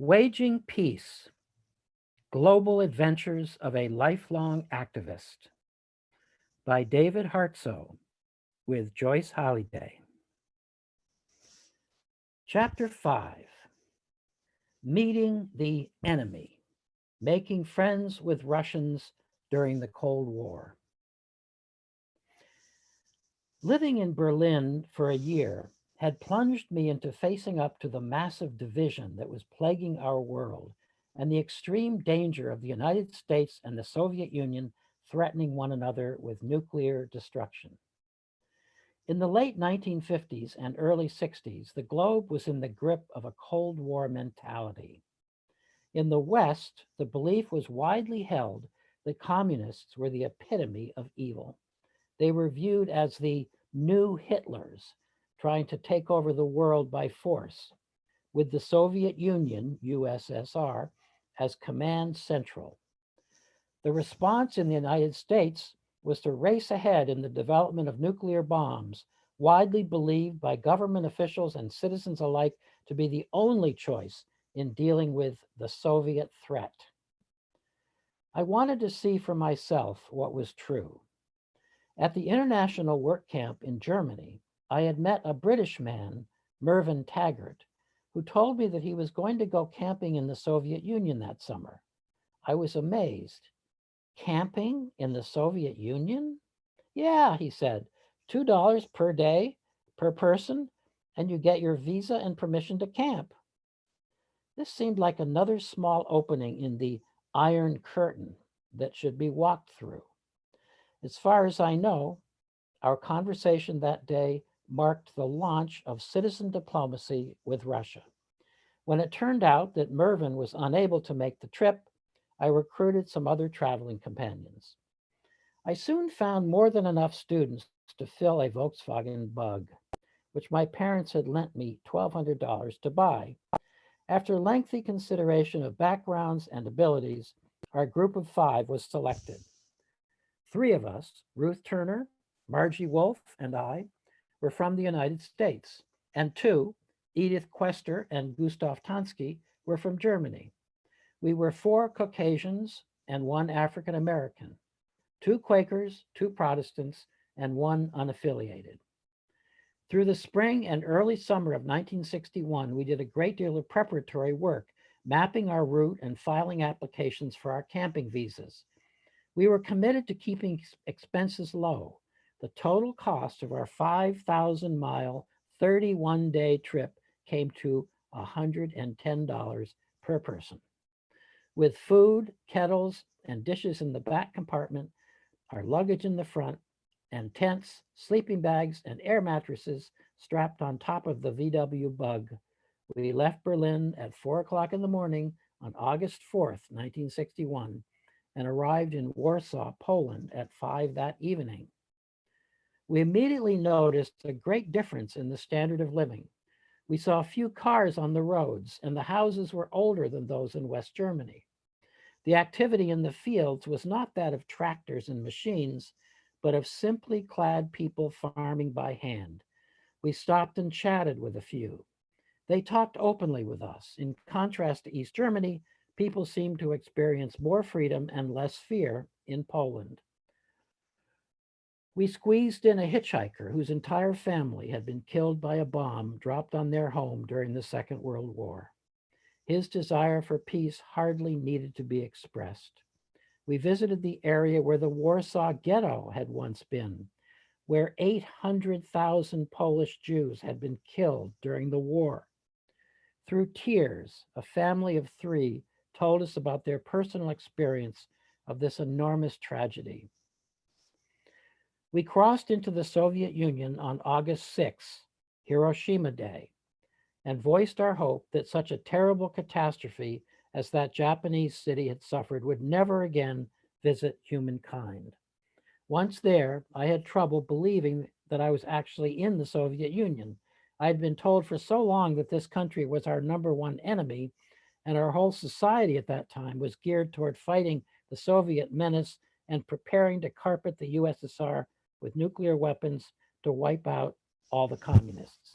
Waging Peace, Global Adventures of a Lifelong Activist by David Hartsough with Joyce Holliday. Chapter 5, Meeting the Enemy, Making Friends with Russians During the Cold War. Living in Berlin for a year had plunged me into facing up to the massive division that was plaguing our world and the extreme danger of the United States and the Soviet Union threatening one another with nuclear destruction. In the late 1950s and early 60s, the globe was in the grip of a Cold War mentality. In the West, the belief was widely held that communists were the epitome of evil. They were viewed as the new Hitlers, trying to take over the world by force, with the Soviet Union, USSR, as command central. The response in the United States was to race ahead in the development of nuclear bombs, widely believed by government officials and citizens alike to be the only choice in dealing with the Soviet threat. I wanted to see for myself what was true. At the International Work Camp in Germany, I had met a British man, Mervyn Taggart, who told me that he was going to go camping in the Soviet Union that summer. I was amazed. Camping in the Soviet Union? Yeah, he said, $2 per day, per person, and you get your visa and permission to camp. This seemed like another small opening in the Iron Curtain that should be walked through. As far as I know, our conversation that day marked the launch of citizen diplomacy with Russia. When it turned out that Mervyn was unable to make the trip, I recruited some other traveling companions. I soon found more than enough students to fill a Volkswagen Bug, which my parents had lent me $1,200 to buy. After lengthy consideration of backgrounds and abilities, our group of 5 was selected. 3 of us, Ruth Turner, Margie Wolf, and I, were from the United States, and 2, Edith Quester and Gustav Tansky, were from Germany. We were 4 Caucasians and 1 African American, 2 Quakers, 2 Protestants, and 1 unaffiliated. Through the spring and early summer of 1961, we did a great deal of preparatory work, mapping our route and filing applications for our camping visas. We were committed to keeping expenses low. The total cost of our 5,000-mile, 31-day trip came to $110 per person. With food, kettles, and dishes in the back compartment, our luggage in the front, and tents, sleeping bags, and air mattresses strapped on top of the VW Bug, we left Berlin at 4 o'clock in the morning on August 4th, 1961, and arrived in Warsaw, Poland at 5 that evening. We immediately noticed a great difference in the standard of living. We saw few cars on the roads, and the houses were older than those in West Germany. The activity in the fields was not that of tractors and machines, but of simply clad people farming by hand. We stopped and chatted with a few. They talked openly with us. In contrast to East Germany, people seemed to experience more freedom and less fear in Poland. We squeezed in a hitchhiker whose entire family had been killed by a bomb dropped on their home during the Second World War. His desire for peace hardly needed to be expressed. We visited the area where the Warsaw Ghetto had once been, where 800,000 Polish Jews had been killed during the war. Through tears, a family of 3 told us about their personal experience of this enormous tragedy. We crossed into the Soviet Union on August 6, Hiroshima Day, and voiced our hope that such a terrible catastrophe as that Japanese city had suffered would never again visit humankind. Once there, I had trouble believing that I was actually in the Soviet Union. I had been told for so long that this country was our #1 enemy, and our whole society at that time was geared toward fighting the Soviet menace and preparing to carpet the USSR with nuclear weapons to wipe out all the communists.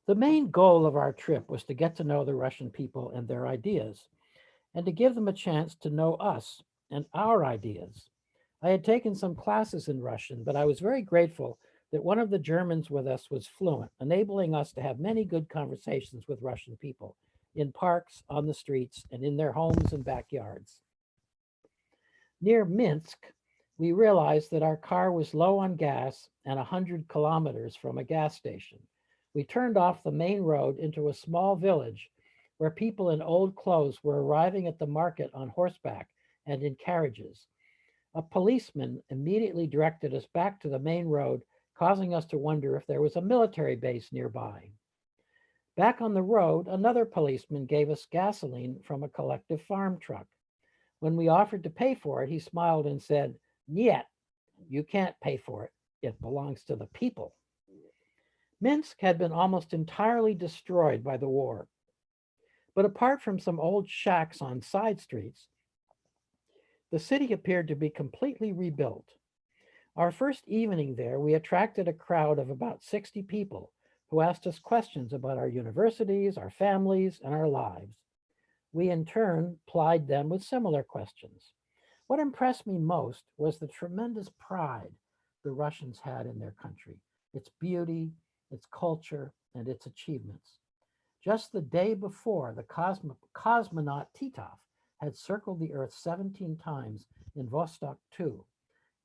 The main goal of our trip was to get to know the Russian people and their ideas, and to give them a chance to know us and our ideas. I had taken some classes in Russian, but I was very grateful that one of the Germans with us was fluent, enabling us to have many good conversations with Russian people in parks, on the streets, and in their homes and backyards. Near Minsk, we realized that our car was low on gas and 100 kilometers from a gas station. We turned off the main road into a small village where people in old clothes were arriving at the market on horseback and in carriages. A policeman immediately directed us back to the main road, causing us to wonder if there was a military base nearby. Back on the road, another policeman gave us gasoline from a collective farm truck. When we offered to pay for it, he smiled and said, "Niet, you can't pay for it. It belongs to the people." Minsk had been almost entirely destroyed by the war. But apart from some old shacks on side streets, the city appeared to be completely rebuilt. Our first evening there, we attracted a crowd of about 60 people who asked us questions about our universities, our families, and our lives. We in turn plied them with similar questions. What impressed me most was the tremendous pride the Russians had in their country, its beauty, its culture, and its achievements. Just the day before, the cosmonaut Titov had circled the Earth 17 times in Vostok 2,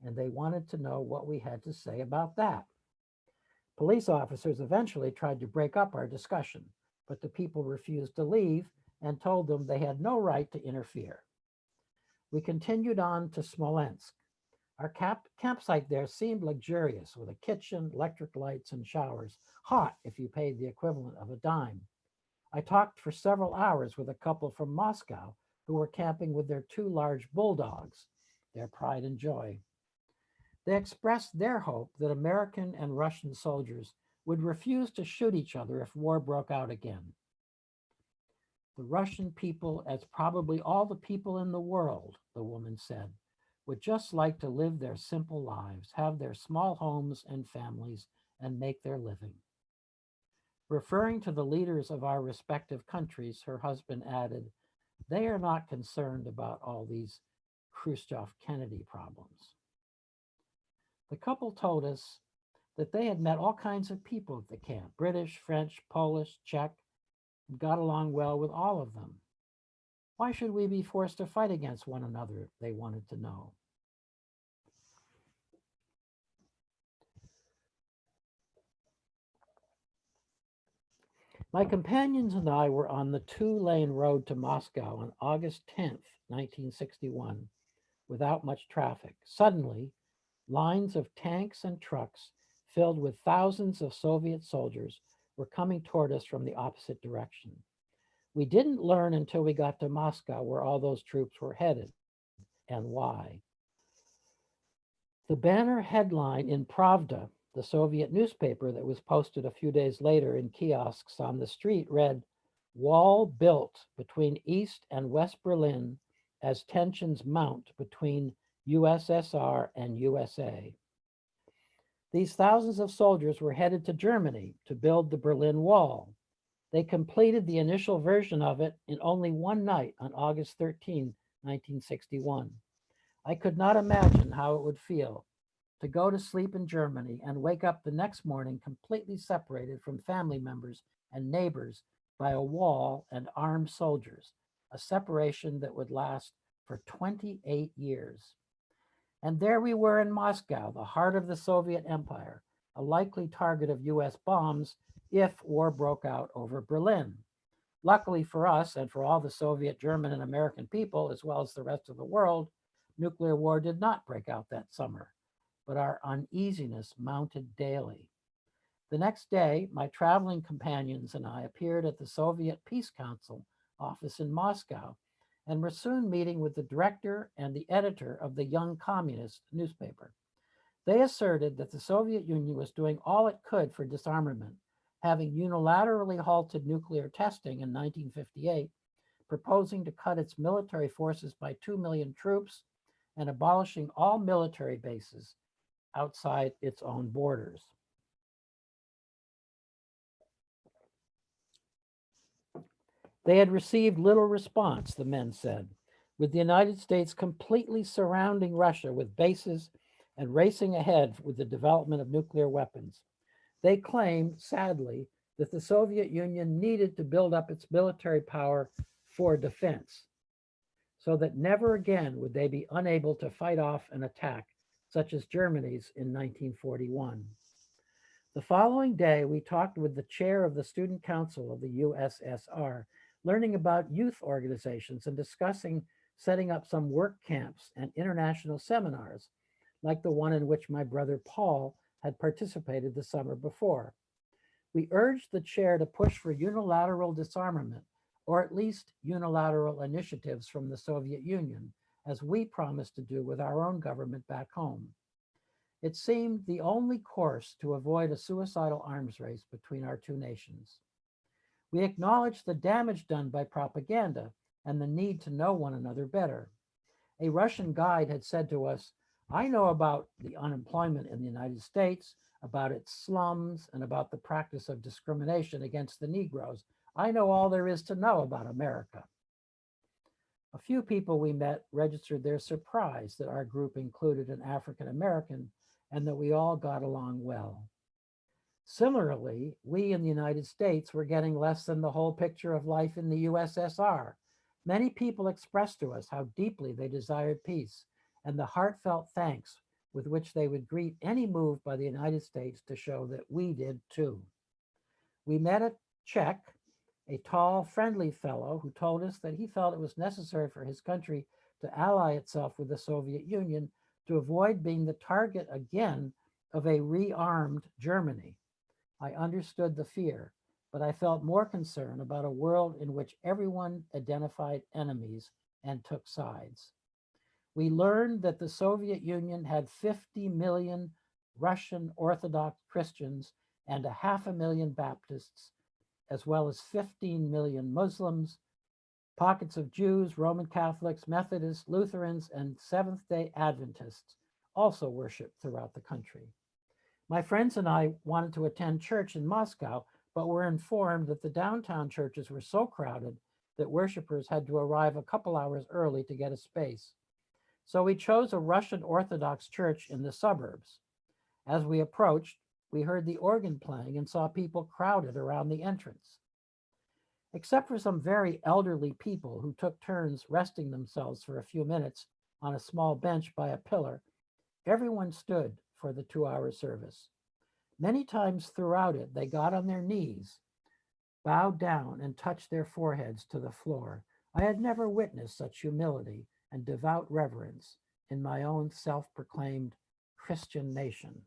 and they wanted to know what we had to say about that. Police officers eventually tried to break up our discussion, but the people refused to leave and told them they had no right to interfere. We continued on to Smolensk. Our campsite there seemed luxurious with a kitchen, electric lights, and showers, hot if you paid the equivalent of a dime. I talked for several hours with a couple from Moscow who were camping with their two large bulldogs, their pride and joy. They expressed their hope that American and Russian soldiers would refuse to shoot each other if war broke out again. The Russian people, as probably all the people in the world, the woman said, would just like to live their simple lives, have their small homes and families, and make their living. Referring to the leaders of our respective countries, her husband added, they are not concerned about all these Khrushchev-Kennedy problems. The couple told us that they had met all kinds of people at the camp, British, French, Polish, Czech, and got along well with all of them. Why should we be forced to fight against one another? They wanted to know. My companions and I were on the two-lane road to Moscow on August 10th, 1961, without much traffic. Suddenly, lines of tanks and trucks filled with thousands of Soviet soldiers were coming toward us from the opposite direction. We didn't learn until we got to Moscow where all those troops were headed and why. The banner headline in Pravda, the Soviet newspaper that was posted a few days later in kiosks on the street, read, "Wall built between East and West Berlin as tensions mount between USSR and USA." These thousands of soldiers were headed to Germany to build the Berlin Wall. They completed the initial version of it in only one night on August 13, 1961. I could not imagine how it would feel to go to sleep in Germany and wake up the next morning completely separated from family members and neighbors by a wall and armed soldiers, a separation that would last for 28 years. And there we were in Moscow, the heart of the Soviet Empire, a likely target of US bombs if war broke out over Berlin. Luckily for us and for all the Soviet, German, and American people, as well as the rest of the world, nuclear war did not break out that summer, but our uneasiness mounted daily. The next day, my traveling companions and I appeared at the Soviet Peace Council office in Moscow and were soon meeting with the director and the editor of the Young Communist newspaper. They asserted that the Soviet Union was doing all it could for disarmament, having unilaterally halted nuclear testing in 1958, proposing to cut its military forces by 2 million troops, and abolishing all military bases outside its own borders. They had received little response, the men said, with the United States completely surrounding Russia with bases and racing ahead with the development of nuclear weapons. They claimed, sadly, that the Soviet Union needed to build up its military power for defense, so that never again would they be unable to fight off an attack such as Germany's in 1941. The following day, we talked with the chair of the Student Council of the USSR, learning about youth organizations and discussing setting up some work camps and international seminars, like the one in which my brother Paul had participated the summer before. We urged the chair to push for unilateral disarmament, or at least unilateral initiatives from the Soviet Union, as we promised to do with our own government back home. It seemed the only course to avoid a suicidal arms race between our two nations. We acknowledged the damage done by propaganda and the need to know one another better. A Russian guide had said to us, I know about the unemployment in the United States, about its slums, and about the practice of discrimination against the Negroes. I know all there is to know about America. A few people we met registered their surprise that our group included an African American and that we all got along well. Similarly, we in the United States were getting less than the whole picture of life in the USSR. Many people expressed to us how deeply they desired peace and the heartfelt thanks with which they would greet any move by the United States to show that we did too. We met a Czech, a tall, friendly fellow who told us that he felt it was necessary for his country to ally itself with the Soviet Union to avoid being the target again of a rearmed Germany. I understood the fear, but I felt more concern about a world in which everyone identified enemies and took sides. We learned that the Soviet Union had 50 million Russian Orthodox Christians and 500,000 Baptists, as well as 15 million Muslims. Pockets of Jews, Roman Catholics, Methodists, Lutherans, and Seventh-day Adventists also worship throughout the country. My friends and I wanted to attend church in Moscow, but were informed that the downtown churches were so crowded that worshipers had to arrive a couple hours early to get a space. So we chose a Russian Orthodox church in the suburbs. As we approached, we heard the organ playing and saw people crowded around the entrance. Except for some very elderly people who took turns resting themselves for a few minutes on a small bench by a pillar, everyone stood for the 2-hour service. Many times throughout it, they got on their knees, bowed down, and touched their foreheads to the floor. I had never witnessed such humility and devout reverence in my own self-proclaimed Christian nation.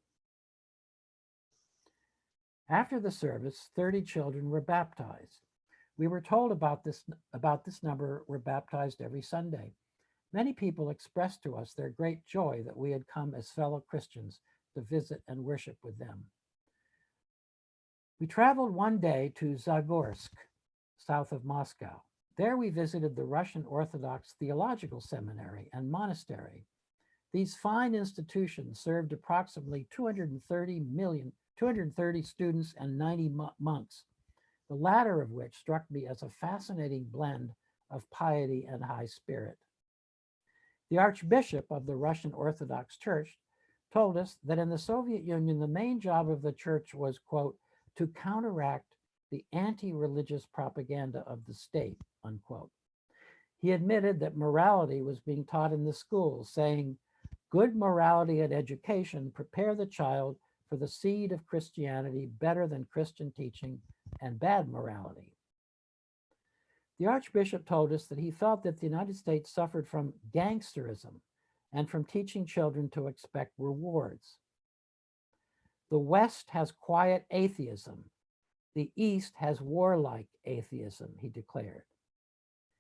After the service, 30 children were baptized. We were told about this number were baptized every Sunday. Many people expressed to us their great joy that we had come as fellow Christians to visit and worship with them. We traveled one day to Zagorsk, south of Moscow. There we visited the Russian Orthodox Theological Seminary and Monastery. These fine institutions served approximately 230 students and 90 monks, the latter of which struck me as a fascinating blend of piety and high spirit. The Archbishop of the Russian Orthodox Church told us that in the Soviet Union, the main job of the church was, quote, to counteract the anti-religious propaganda of the state, unquote. He admitted that morality was being taught in the schools, saying, good morality and education prepare the child for the seed of Christianity better than Christian teaching and bad morality. The Archbishop told us that he felt that the United States suffered from gangsterism and from teaching children to expect rewards. The West has quiet atheism. The East has warlike atheism, he declared.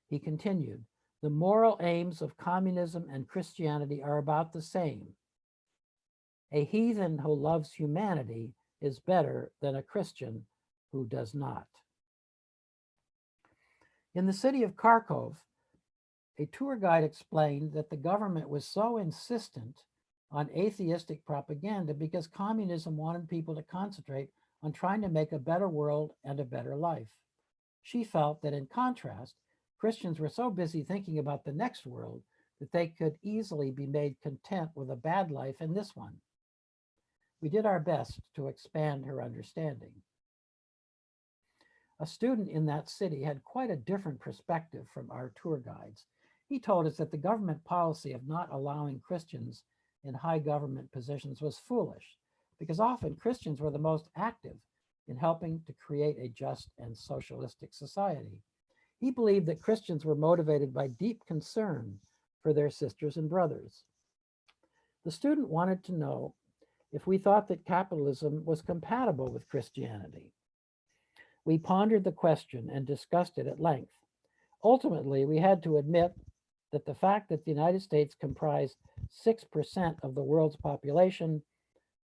He continued, the moral aims of communism and Christianity are about the same. A heathen who loves humanity is better than a Christian who does not. In the city of Kharkov, a tour guide explained that the government was so insistent on atheistic propaganda because communism wanted people to concentrate on trying to make a better world and a better life. She felt that in contrast, Christians were so busy thinking about the next world that they could easily be made content with a bad life in this one. We did our best to expand her understanding. A student in that city had quite a different perspective from our tour guides. He told us that the government policy of not allowing Christians in high government positions was foolish, because often Christians were the most active in helping to create a just and socialistic society. He believed that Christians were motivated by deep concern for their sisters and brothers. The student wanted to know if we thought that capitalism was compatible with Christianity. We pondered the question and discussed it at length. Ultimately, we had to admit that the fact that the United States comprised 6% of the world's population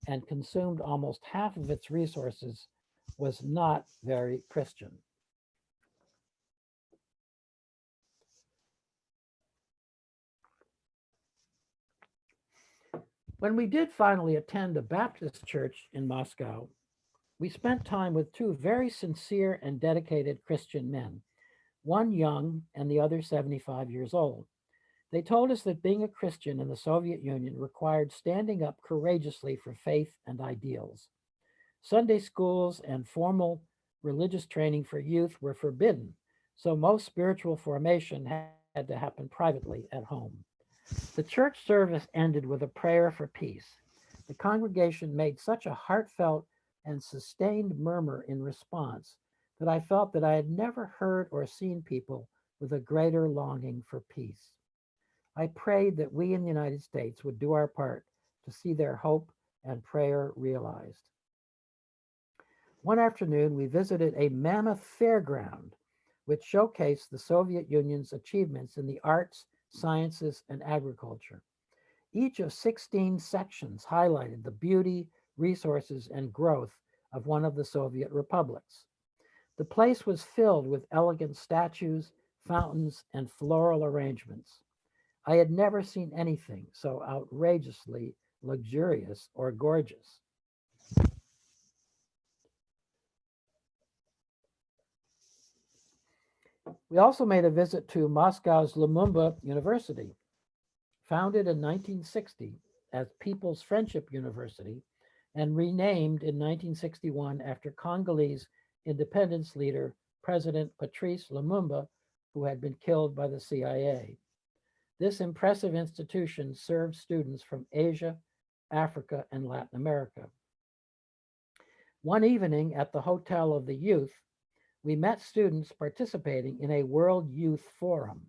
and consumed almost half of its resources was not very Christian. When we did finally attend a Baptist church in Moscow, we spent time with two very sincere and dedicated Christian men, one young and the other 75 years old. They told us that being a Christian in the Soviet Union required standing up courageously for faith and ideals. Sunday schools and formal religious training for youth were forbidden, so most spiritual formation had to happen privately at home. The church service ended with a prayer for peace. The congregation made such a heartfelt and sustained murmur in response that I felt that I had never heard or seen people with a greater longing for peace. I prayed that we in the United States would do our part to see their hope and prayer realized. One afternoon, we visited a mammoth fairground, which showcased the Soviet Union's achievements in the arts, sciences, and agriculture. Each of 16 sections highlighted the beauty, resources, and growth of one of the Soviet republics. The place was filled with elegant statues, fountains, and floral arrangements. I had never seen anything so outrageously luxurious or gorgeous. We also made a visit to Moscow's Lumumba University. Founded in 1960 as People's Friendship University and renamed in 1961 after Congolese independence leader President Patrice Lumumba, who had been killed by the CIA. This impressive institution served students from Asia, Africa, and Latin America. One evening at the Hotel of the Youth, we met students participating in a World Youth Forum.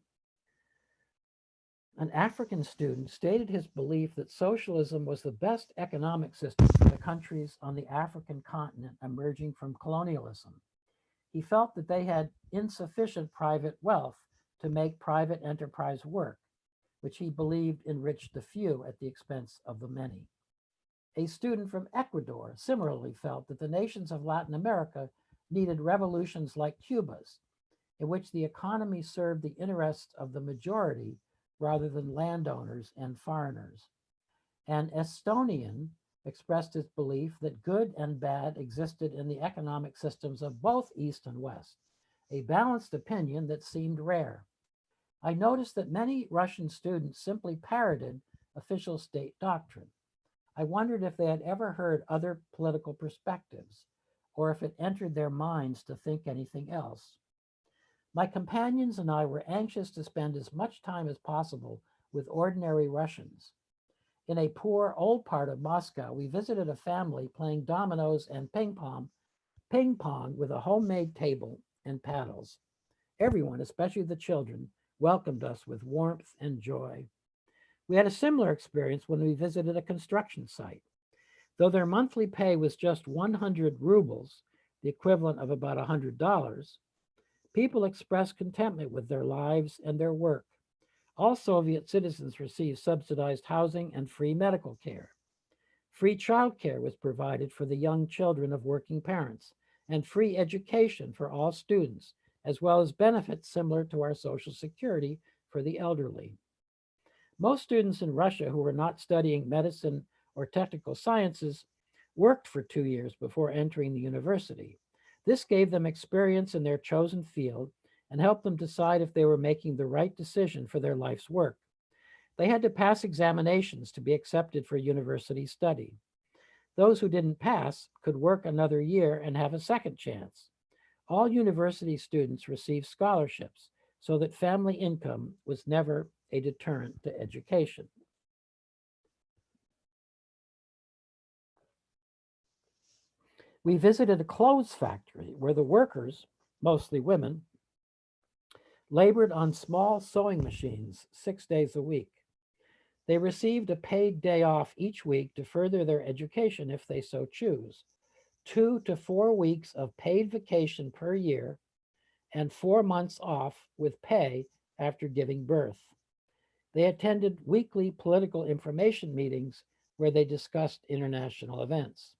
An African student stated his belief that socialism was the best economic system for the countries on the African continent emerging from colonialism. He felt that they had insufficient private wealth to make private enterprise work, which he believed enriched the few at the expense of the many. A student from Ecuador similarly felt that the nations of Latin America needed revolutions like Cuba's, in which the economy served the interests of the majority rather than landowners and foreigners. An Estonian expressed his belief that good and bad existed in the economic systems of both East and West, a balanced opinion that seemed rare. I noticed that many Russian students simply parroted official state doctrine. I wondered if they had ever heard other political perspectives, or if it entered their minds to think anything else. My companions and I were anxious to spend as much time as possible with ordinary Russians. In a poor old part of Moscow, we visited a family playing dominoes and ping pong with a homemade table and paddles. Everyone, especially the children, welcomed us with warmth and joy. We had a similar experience when we visited a construction site. Though their monthly pay was just 100 rubles, the equivalent of about $100, people expressed contentment with their lives and their work. All Soviet citizens received subsidized housing and free medical care. Free childcare was provided for the young children of working parents, and free education for all students, as well as benefits similar to our Social Security for the elderly. Most students in Russia who were not studying medicine or technical sciences worked for 2 years before entering the university. This gave them experience in their chosen field and helped them decide if they were making the right decision for their life's work. They had to pass examinations to be accepted for university study. Those who didn't pass could work another year and have a second chance. All university students received scholarships so that family income was never a deterrent to education. We visited a clothes factory where the workers, mostly women, labored on small sewing machines 6 days a week. They received a paid day off each week to further their education if they so choose. 2 to 4 weeks of paid vacation per year and 4 months off with pay after giving birth. They attended weekly political information meetings where they discussed international events.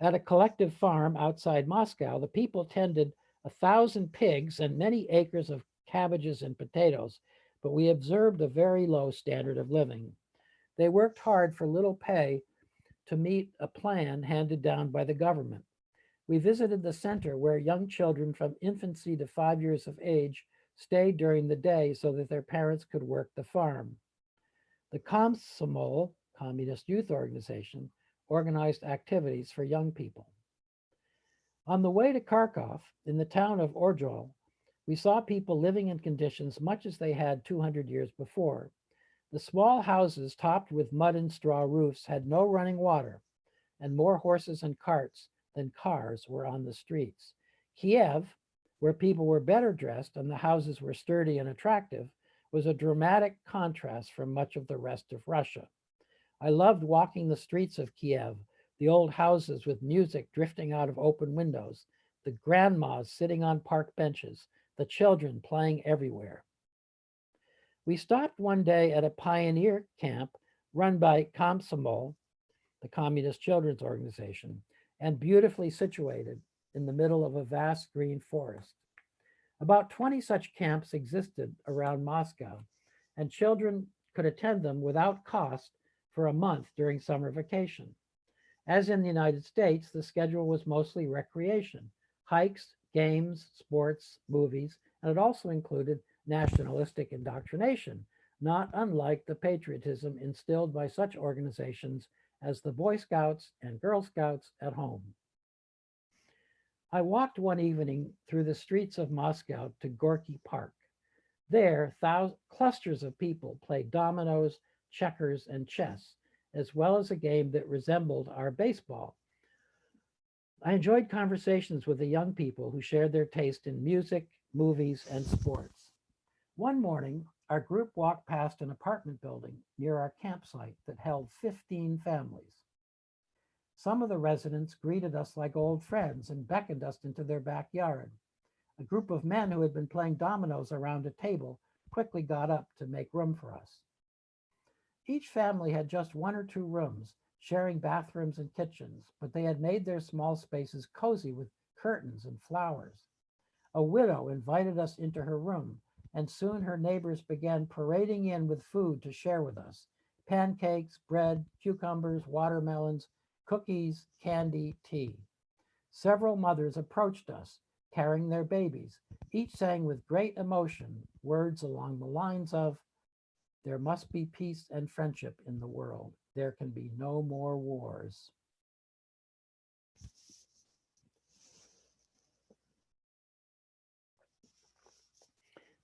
At a collective farm outside Moscow, the people tended 1,000 pigs and many acres of cabbages and potatoes, but we observed a very low standard of living. They worked hard for little pay to meet a plan handed down by the government. We visited the center where young children from infancy to 5 years of age stayed during the day so that their parents could work the farm. The Komsomol, Communist Youth Organization, organized activities for young people. On the way to Kharkov, in the town of Oryol, we saw people living in conditions much as they had 200 years before. The small houses topped with mud and straw roofs had no running water, and more horses and carts than cars were on the streets. Kiev, where people were better dressed and the houses were sturdy and attractive, was a dramatic contrast from much of the rest of Russia. I loved walking the streets of Kiev, the old houses with music drifting out of open windows, the grandmas sitting on park benches, the children playing everywhere. We stopped one day at a pioneer camp run by Komsomol, the Communist Children's Organization, and beautifully situated in the middle of a vast green forest. About 20 such camps existed around Moscow, and children could attend them without cost for a month during summer vacation. As in the United States, the schedule was mostly recreation, hikes, games, sports, movies, and it also included nationalistic indoctrination, not unlike the patriotism instilled by such organizations as the Boy Scouts and Girl Scouts at home. I walked one evening through the streets of Moscow to Gorky Park. There, clusters of people played dominoes, checkers, and chess, as well as a game that resembled our baseball. I enjoyed conversations with the young people who shared their taste in music, movies, and sports. One morning, our group walked past an apartment building near our campsite that held 15 families. Some of the residents greeted us like old friends and beckoned us into their backyard. A group of men who had been playing dominoes around a table quickly got up to make room for us. Each family had just one or two rooms, sharing bathrooms and kitchens, but they had made their small spaces cozy with curtains and flowers. A widow invited us into her room, and soon her neighbors began parading in with food to share with us: pancakes, bread, cucumbers, watermelons, cookies, candy, tea. Several mothers approached us, carrying their babies, each saying with great emotion words along the lines of, "There must be peace and friendship in the world. There can be no more wars."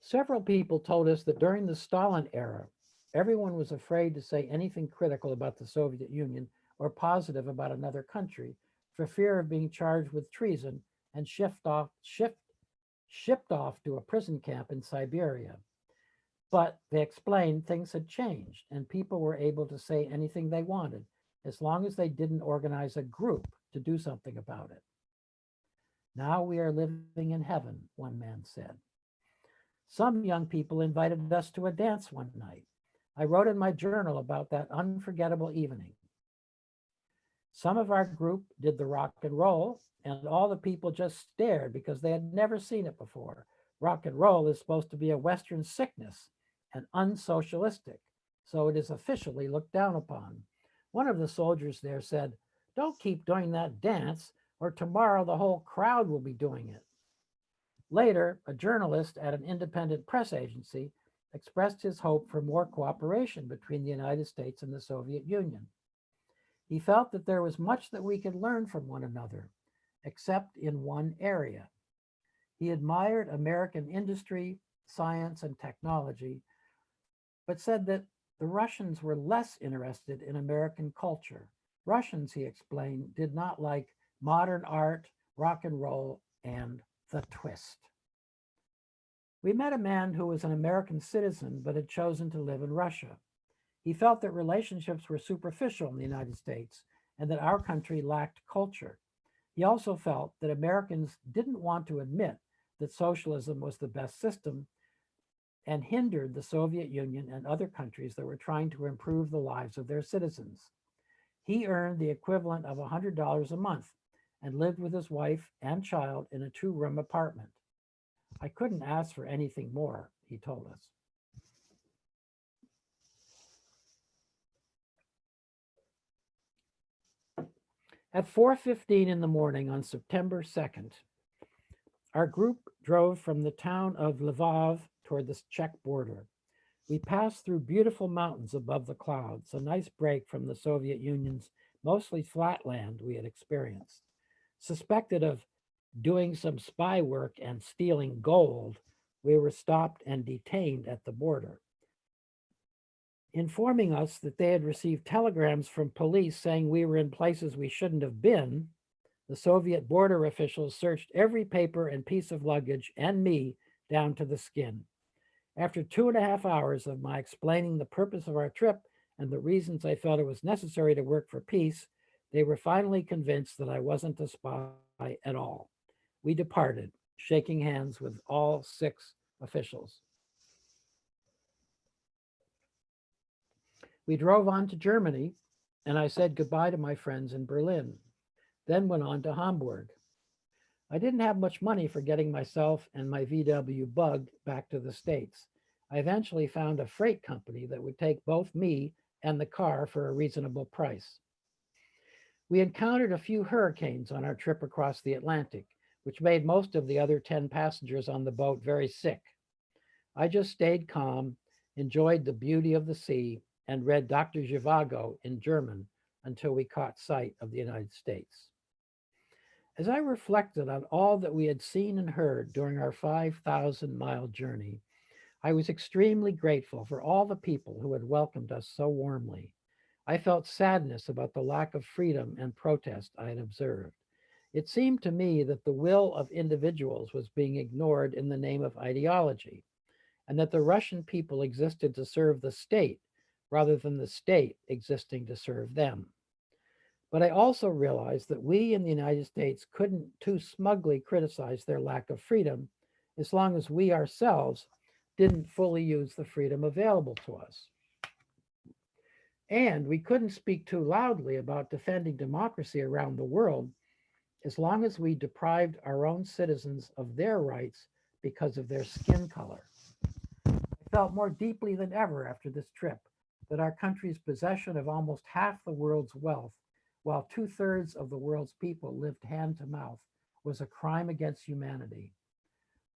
Several people told us that during the Stalin era, everyone was afraid to say anything critical about the Soviet Union or positive about another country for fear of being charged with treason and shipped off to a prison camp in Siberia. But they explained things had changed and people were able to say anything they wanted as long as they didn't organize a group to do something about it. "Now we are living in heaven," one man said. Some young people invited us to a dance one night. I wrote in my journal about that unforgettable evening. Some of our group did the rock and roll, and all the people just stared because they had never seen it before. Rock and roll is supposed to be a Western sickness and unsocialistic, so it is officially looked down upon. One of the soldiers there said, "Don't keep doing that dance. or tomorrow the whole crowd will be doing it. Later, a journalist at an independent press agency expressed his hope for more cooperation between the United States and the Soviet Union. He felt that there was much that we could learn from one another, except in one area. He admired American industry, science, and technology, but said that the Russians were less interested in American culture. Russians, he explained, did not like modern art, rock and roll, and the twist. We met a man who was an American citizen but had chosen to live in Russia. He felt that relationships were superficial in the United States and that our country lacked culture. He also felt that Americans didn't want to admit that socialism was the best system and hindered the Soviet Union and other countries that were trying to improve the lives of their citizens. He earned the equivalent of $100 a month and lived with his wife and child in a two-room apartment. I couldn't ask for anything more, he told us. At 4:15 in the morning on September 2nd, our group drove from the town of Lvov toward the Czech border. We passed through beautiful mountains above the clouds, a nice break from the Soviet Union's mostly flat land we had experienced. Suspected of doing some spy work and stealing gold, we were stopped and detained at the border, informing us that they had received telegrams from police saying we were in places we shouldn't have been. The Soviet border officials searched every paper and piece of luggage and me down to the skin. After 2.5 hours of my explaining the purpose of our trip and the reasons I felt it was necessary to work for peace, they were finally convinced that I wasn't a spy at all. We departed, shaking hands with all 6 officials. We drove on to Germany, and I said goodbye to my friends in Berlin, then went on to Hamburg. I didn't have much money for getting myself and my VW Bug back to the States. I eventually found a freight company that would take both me and the car for a reasonable price. We encountered a few hurricanes on our trip across the Atlantic, which made most of the other 10 passengers on the boat very sick. I just stayed calm, enjoyed the beauty of the sea, and read Dr. Zhivago in German until we caught sight of the United States. As I reflected on all that we had seen and heard during our 5,000-mile journey, I was extremely grateful for all the people who had welcomed us so warmly. I felt sadness about the lack of freedom and protest I had observed. It seemed to me that the will of individuals was being ignored in the name of ideology, and that the Russian people existed to serve the state rather than the state existing to serve them. But I also realized that we in the United States couldn't too smugly criticize their lack of freedom as long as we ourselves didn't fully use the freedom available to us. And we couldn't speak too loudly about defending democracy around the world as long as we deprived our own citizens of their rights because of their skin color. I felt more deeply than ever after this trip that our country's possession of almost half the world's wealth, while 2/3 of the world's people lived hand to mouth, was a crime against humanity.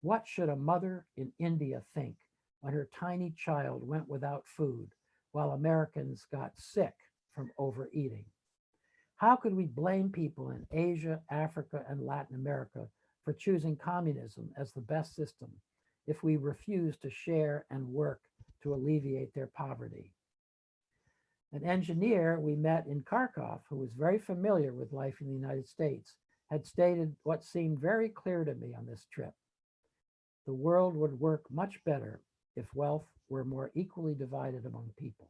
What should a mother in India think when her tiny child went without food while Americans got sick from overeating? How could we blame people in Asia, Africa, and Latin America for choosing communism as the best system if we refuse to share and work to alleviate their poverty? An engineer we met in Kharkov, who was very familiar with life in the United States, had stated what seemed very clear to me on this trip. The world would work much better if wealth were more equally divided among people.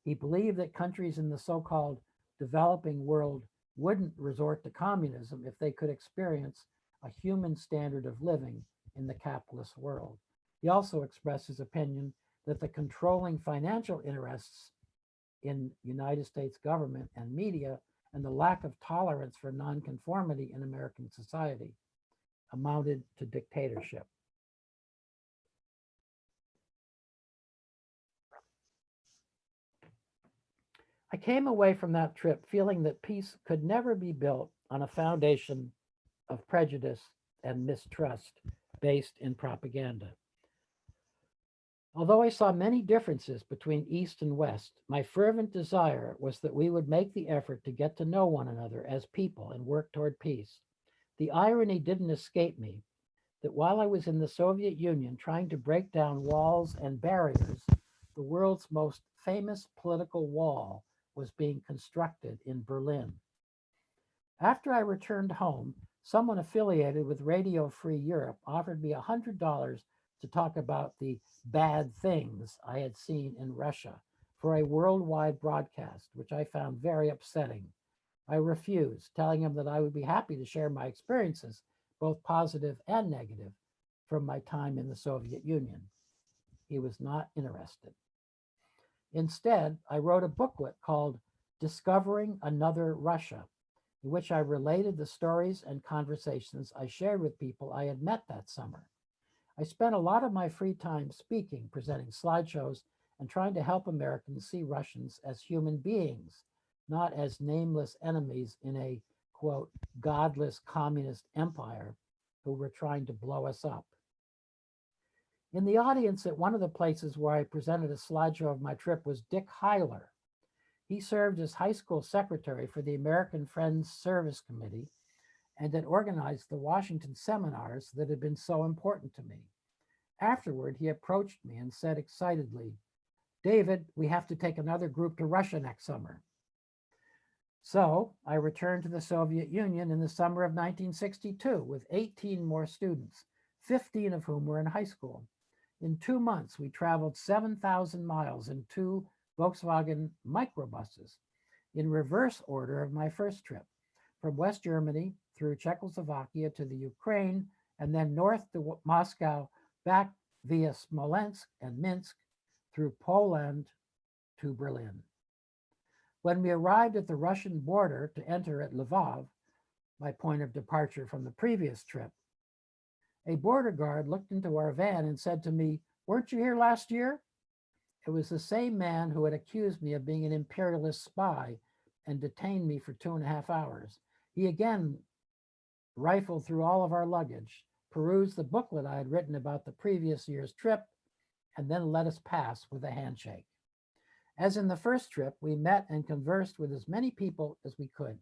He believed that countries in the so-called developing world wouldn't resort to communism if they could experience a human standard of living in the capitalist world. He also expressed his opinion that the controlling financial interests in United States government and media and the lack of tolerance for nonconformity in American society amounted to dictatorship. I came away from that trip feeling that peace could never be built on a foundation of prejudice and mistrust based in propaganda. Although I saw many differences between East and West, my fervent desire was that we would make the effort to get to know one another as people and work toward peace. The irony didn't escape me that while I was in the Soviet Union trying to break down walls and barriers, the world's most famous political wall was being constructed in Berlin. After I returned home, someone affiliated with Radio Free Europe offered me $100 to talk about the bad things I had seen in Russia for a worldwide broadcast, which I found very upsetting. I refused, telling him that I would be happy to share my experiences, both positive and negative, from my time in the Soviet Union. He was not interested. Instead, I wrote a booklet called Discovering Another Russia, in which I related the stories and conversations I shared with people I had met that summer. I spent a lot of my free time speaking, presenting slideshows, and trying to help Americans see Russians as human beings, not as nameless enemies in a, quote, godless communist empire who were trying to blow us up. In the audience at one of the places where I presented a slideshow of my trip was Dick Heiler. He served as high school secretary for the American Friends Service Committee and had organized the Washington seminars that had been so important to me. Afterward, he approached me and said excitedly, "David, we have to take another group to Russia next summer." So I returned to the Soviet Union in the summer of 1962 with 18 more students, 15 of whom were in high school. In 2 months, we traveled 7,000 miles in 2 Volkswagen microbuses, in reverse order of my first trip, from West Germany through Czechoslovakia to the Ukraine, and then north to Moscow, back via Smolensk and Minsk, through Poland to Berlin. When we arrived at the Russian border to enter at Lvov, my point of departure from the previous trip, a border guard looked into our van and said to me, "Weren't you here last year?" It was the same man who had accused me of being an imperialist spy and detained me for 2.5 hours. He again rifled through all of our luggage, perused the booklet I had written about the previous year's trip, and then let us pass with a handshake. As in the first trip, we met and conversed with as many people as we could.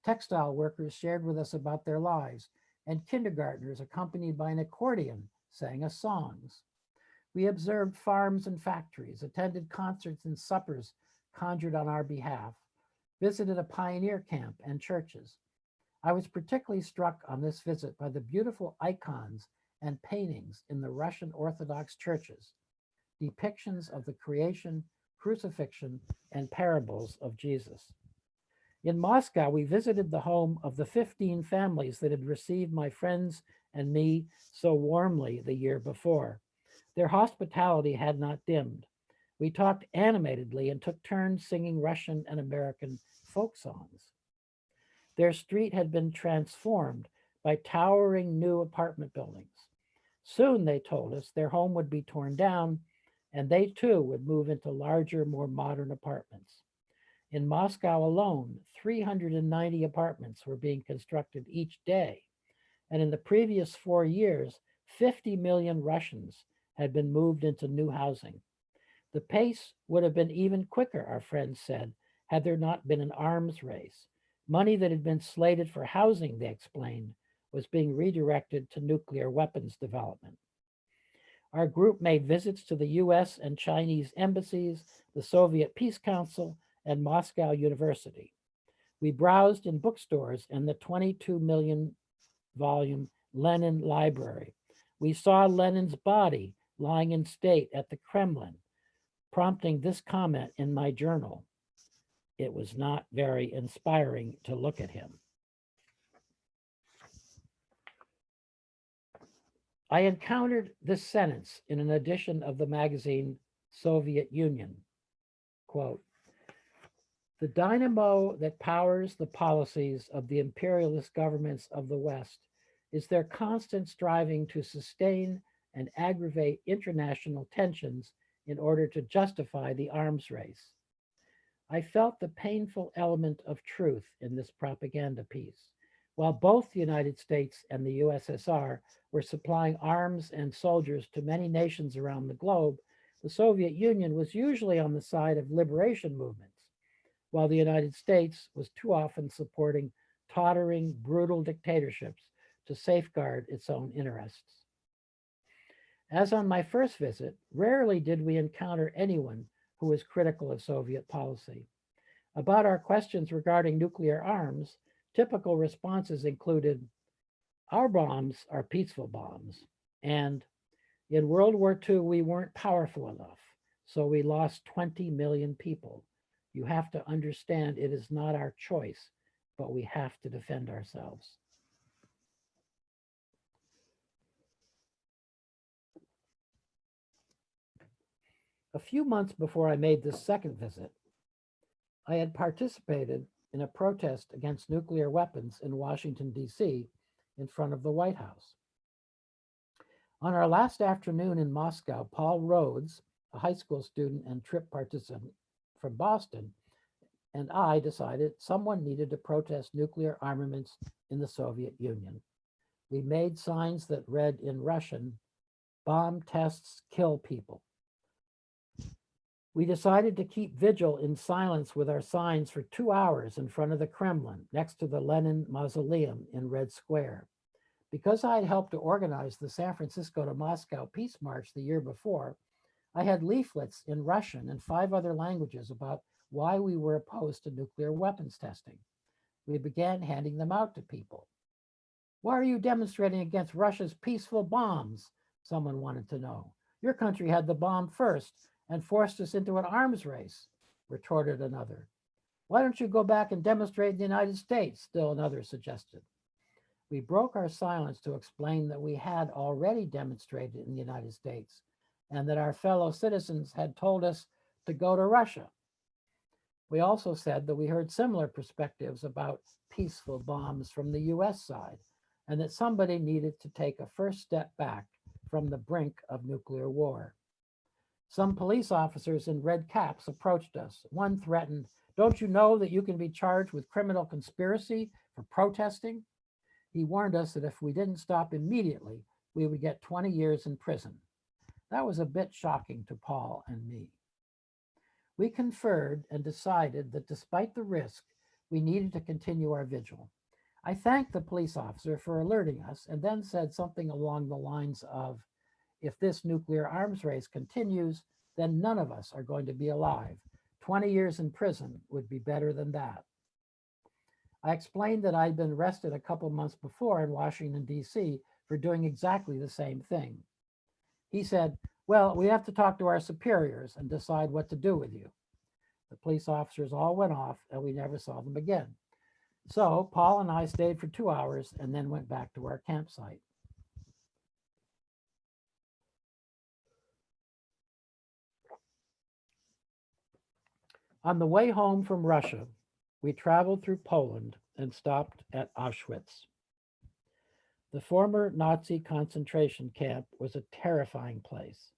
Textile workers shared with us about their lives, and kindergartners accompanied by an accordion sang us songs. We observed farms and factories, attended concerts and suppers conjured on our behalf, visited a pioneer camp and churches. I was particularly struck on this visit by the beautiful icons and paintings in the Russian Orthodox churches, depictions of the creation, crucifixion, and parables of Jesus. In Moscow, we visited the home of the 15 families that had received my friends and me so warmly the year before. Their hospitality had not dimmed. We talked animatedly and took turns singing Russian and American folk songs. Their street had been transformed by towering new apartment buildings. Soon, they told us, their home would be torn down and they too would move into larger, more modern apartments. In Moscow alone, 390 apartments were being constructed each day. And in the previous 4 years, 50 million Russians had been moved into new housing. The pace would have been even quicker, our friends said, had there not been an arms race. Money that had been slated for housing, they explained, was being redirected to nuclear weapons development. Our group made visits to the US and Chinese embassies, the Soviet Peace Council, and Moscow University. We browsed in bookstores and the 22 million volume Lenin Library. We saw Lenin's body lying in state at the Kremlin, prompting this comment in my journal: "It was not very inspiring to look at him." I encountered this sentence in an edition of the magazine Soviet Union. Quote, "The dynamo that powers the policies of the imperialist governments of the West is their constant striving to sustain and aggravate international tensions in order to justify the arms race." I felt the painful element of truth in this propaganda piece. While both the United States and the USSR were supplying arms and soldiers to many nations around the globe, the Soviet Union was usually on the side of liberation movements, while the United States was too often supporting tottering, brutal dictatorships to safeguard its own interests. As on my first visit, rarely did we encounter anyone who was critical of Soviet policy. About our questions regarding nuclear arms, typical responses included, "Our bombs are peaceful bombs," and "In World War II, we weren't powerful enough, so we lost 20 million people. You have to understand it is not our choice, but we have to defend ourselves." A few months before I made this second visit, I had participated in a protest against nuclear weapons in Washington, D.C., in front of the White House. On our last afternoon in Moscow, Paul Rhodes, a high school student and trip participant from Boston, and I decided someone needed to protest nuclear armaments in the Soviet Union. We made signs that read in Russian, "Bomb tests kill people." We decided to keep vigil in silence with our signs for 2 hours in front of the Kremlin, next to the Lenin Mausoleum in Red Square. Because I had helped to organize the San Francisco to Moscow Peace March the year before, I had leaflets in Russian and 5 other languages about why we were opposed to nuclear weapons testing. We began handing them out to people. "Why are you demonstrating against Russia's peaceful bombs?" someone wanted to know. "Your country had the bomb first and forced us into an arms race," retorted another. "Why don't you go back and demonstrate in the United States?" still another suggested. We broke our silence to explain that we had already demonstrated in the United States and that our fellow citizens had told us to go to Russia. We also said that we heard similar perspectives about peaceful bombs from the US side and that somebody needed to take a first step back from the brink of nuclear war. Some police officers in red caps approached us. One threatened, "Don't you know that you can be charged with criminal conspiracy for protesting?" He warned us that if we didn't stop immediately, we would get 20 years in prison. That was a bit shocking to Paul and me. We conferred and decided that despite the risk, we needed to continue our vigil. I thanked the police officer for alerting us and then said something along the lines of, "If this nuclear arms race continues, then none of us are going to be alive. 20 years in prison would be better than that." I explained that I'd been arrested a couple months before in Washington, D.C. for doing exactly the same thing. He said, "Well, we have to talk to our superiors and decide what to do with you." The police officers all went off and we never saw them again. So Paul and I stayed for 2 hours and then went back to our campsite. On the way home from Russia, we traveled through Poland and stopped at Auschwitz. The former Nazi concentration camp was a terrifying place.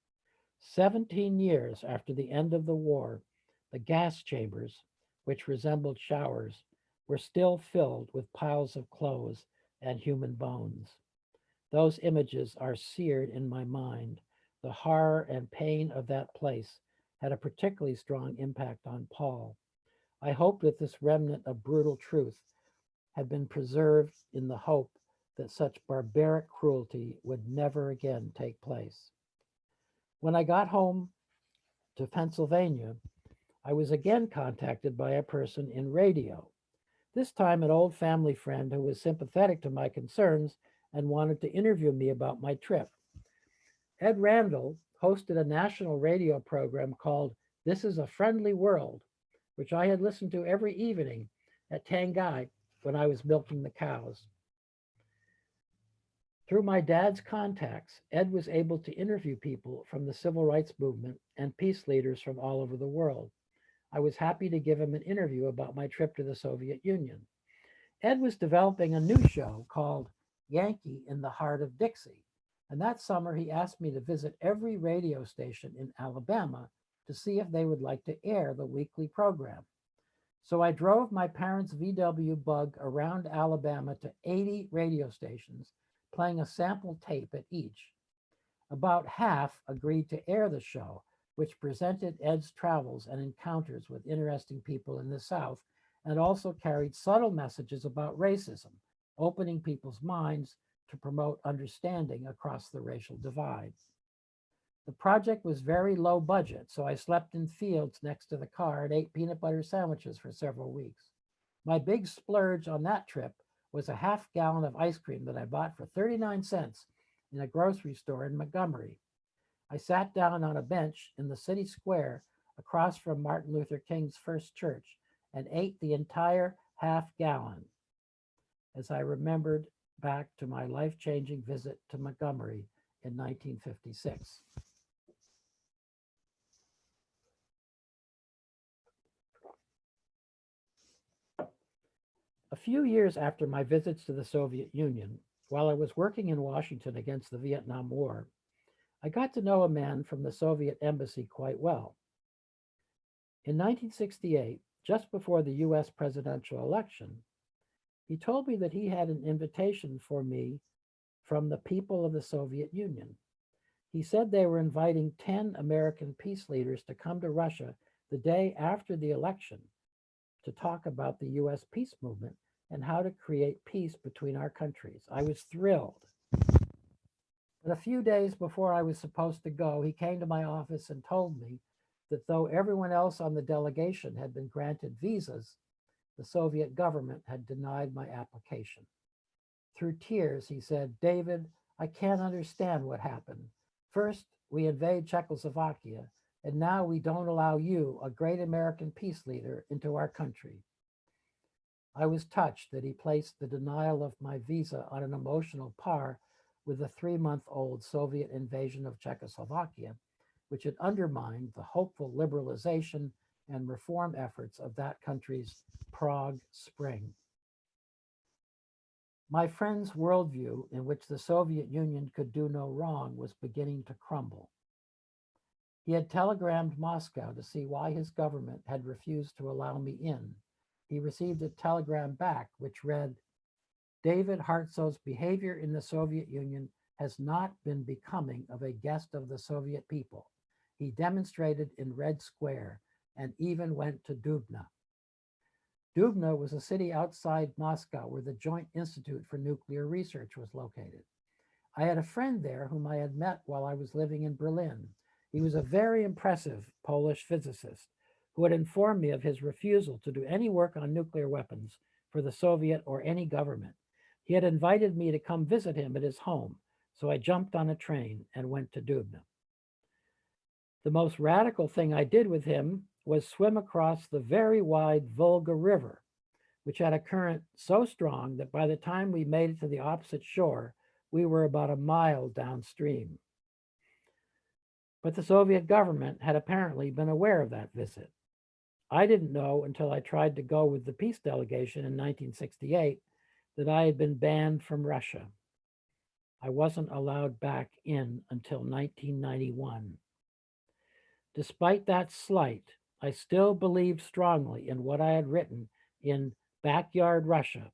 17 years after the end of the war, the gas chambers, which resembled showers, were still filled with piles of clothes and human bones. Those images are seared in my mind. The horror and pain of that place had a particularly strong impact on Paul. I hope that this remnant of brutal truth had been preserved in the hope that such barbaric cruelty would never again take place. When I got home to Pennsylvania, I was again contacted by a person in radio, this time an old family friend who was sympathetic to my concerns and wanted to interview me about my trip. Ed Randall hosted a national radio program called "This is a Friendly World," which I had listened to every evening at Tangai when I was milking the cows. Through my dad's contacts, Ed was able to interview people from the civil rights movement and peace leaders from all over the world. I was happy to give him an interview about my trip to the Soviet Union. Ed was developing a new show called Yankee in the Heart of Dixie, and that summer he asked me to visit every radio station in Alabama to see if they would like to air the weekly program. So I drove my parents' VW Bug around Alabama to 80 radio stations, playing a sample tape at each. About half agreed to air the show, which presented Ed's travels and encounters with interesting people in the South and also carried subtle messages about racism, opening people's minds to promote understanding across the racial divide. The project was very low budget, so I slept in fields next to the car and ate peanut butter sandwiches for several weeks. My big splurge on that trip was a half-gallon of ice cream that I bought for 39 cents in a grocery store in Montgomery. I sat down on a bench in the city square across from Martin Luther King's First Church and ate the entire half-gallon as I remembered back to my life-changing visit to Montgomery in 1956. A few years after my visits to the Soviet Union, while I was working in Washington against the Vietnam War, I got to know a man from the Soviet embassy quite well. In 1968, just before the US presidential election, he told me that he had an invitation for me from the people of the Soviet Union. He said they were inviting 10 American peace leaders to come to Russia the day after the election to talk about the US peace movement and how to create peace between our countries. I was thrilled. But a few days before I was supposed to go, he came to my office and told me that though everyone else on the delegation had been granted visas, the Soviet government had denied my application. Through tears, he said, "David, I can't understand what happened. First, we invade Czechoslovakia, and now we don't allow you, a great American peace leader, into our country." I was touched that he placed the denial of my visa on an emotional par with the 3-month-old Soviet invasion of Czechoslovakia, which had undermined the hopeful liberalization and reform efforts of that country's Prague Spring. My friend's worldview, in which the Soviet Union could do no wrong, was beginning to crumble. He had telegrammed Moscow to see why his government had refused to allow me in. He received a telegram back which read, "David Hartsough's behavior in the Soviet Union has not been becoming of a guest of the Soviet people. He demonstrated in Red Square and even went to Dubna." Dubna was a city outside Moscow where the Joint Institute for Nuclear Research was located. I had a friend there whom I had met while I was living in Berlin. He was a very impressive Polish physicist who had informed me of his refusal to do any work on nuclear weapons for the Soviet or any government. He had invited me to come visit him at his home, so I jumped on a train and went to Dubna. The most radical thing I did with him was swim across the very wide Volga River, which had a current so strong that by the time we made it to the opposite shore, we were about a mile downstream. But the Soviet government had apparently been aware of that visit. I didn't know until I tried to go with the peace delegation in 1968 that I had been banned from Russia. I wasn't allowed back in until 1991. Despite that slight, I still believed strongly in what I had written in Backyard Russia,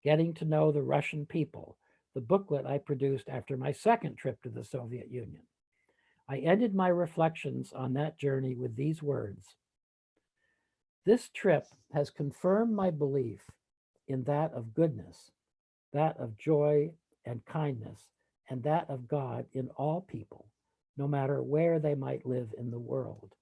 Getting to Know the Russian People, the booklet I produced after my second trip to the Soviet Union. I ended my reflections on that journey with these words: "This trip has confirmed my belief in that of goodness, that of joy and kindness, and that of God in all people, no matter where they might live in the world.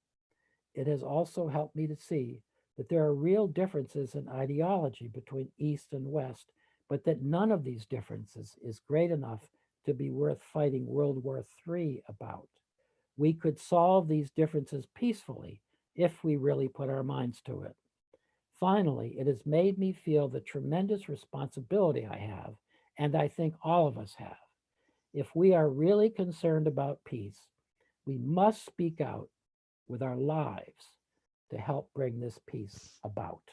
It has also helped me to see that there are real differences in ideology between East and West, but that none of these differences is great enough to be worth fighting World War III about. We could solve these differences peacefully if we really put our minds to it. Finally, it has made me feel the tremendous responsibility I have, and I think all of us have. If we are really concerned about peace, we must speak out with our lives to help bring this peace about."